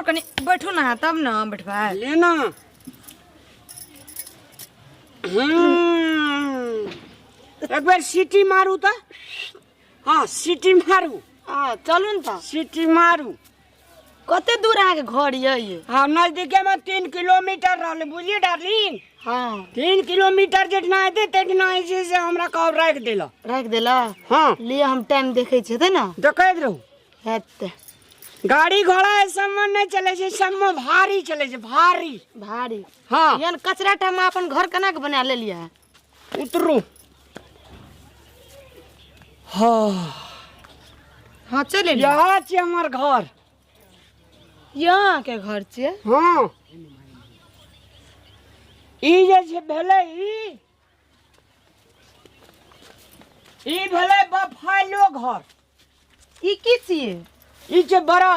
और कनी बैठो ना तब ना बैठवा लेना। एक बार सीटी मारू तो। हाँ सीटी मारू। हाँ चलू न सीटी मारू। कते दूर आके घर ये? हाँ नजदीके में 3 किलोमीटर रहले बुझिए डार्लिंग। हाँ 3 किलोमीटर जितना है तेतना ऐसे से हमरा कब रख देला। हाँ लिए हम टाइम देखे छे ना देखैत रहू। हेते गाड़ी घोड़ा ऐसा में नहीं चले छे, सब में भारी चले छे, भारी भारी। हाँ यान कचरा टाइम अपन घर केना के बना ले लिया है? उतरू। हाँ हाँ चले यहाँ छे हमर घर। यहाँ के घर छे? हाँ ई जे छे भेले ई भेले बफालो घर। ई की छिए? ई छे बड़ा